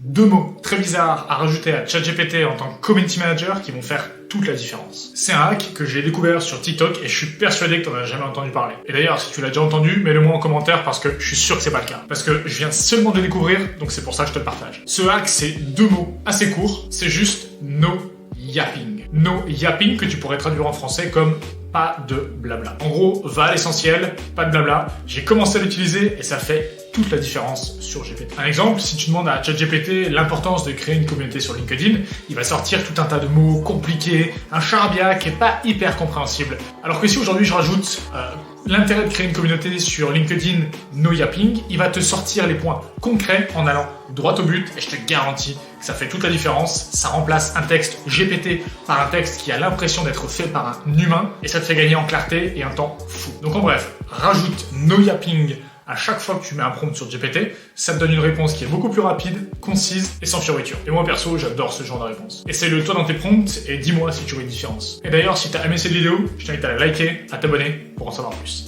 2 mots très bizarres à rajouter à ChatGPT en tant que community manager qui vont faire toute la différence. C'est un hack que j'ai découvert sur TikTok et je suis persuadé que t'en as jamais entendu parler. Et d'ailleurs, si tu l'as déjà entendu, mets-le-moi en commentaire parce que je suis sûr que c'est pas le cas. Parce que je viens seulement de le découvrir, donc c'est pour ça que je te le partage. Ce hack, c'est 2 mots assez courts, c'est juste no yapping. No yapping que tu pourrais traduire en français comme pas de blabla. En gros, va à l'essentiel, pas de blabla. J'ai commencé à l'utiliser et ça fait toute la différence sur GPT. Un exemple, si tu demandes à ChatGPT l'importance de créer une communauté sur LinkedIn, il va sortir tout un tas de mots compliqués, un charabia qui est pas hyper compréhensible. Alors que si aujourd'hui je rajoute l'intérêt de créer une communauté sur LinkedIn, no yapping, il va te sortir les points concrets en allant droit au but et je te garantis que ça fait toute la différence. Ça remplace un texte GPT par un texte qui a l'impression d'être fait par un humain et ça te fait gagner en clarté et un temps fou. Donc en bref, rajoute no yapping à chaque fois que tu mets un prompt sur GPT, ça te donne une réponse qui est beaucoup plus rapide, concise et sans fioriture. Et moi perso, j'adore ce genre de réponse. Essaye-le toi dans tes prompts et dis-moi si tu vois une différence. Et d'ailleurs, si t'as aimé cette vidéo, je t'invite à la liker, à t'abonner pour en savoir plus.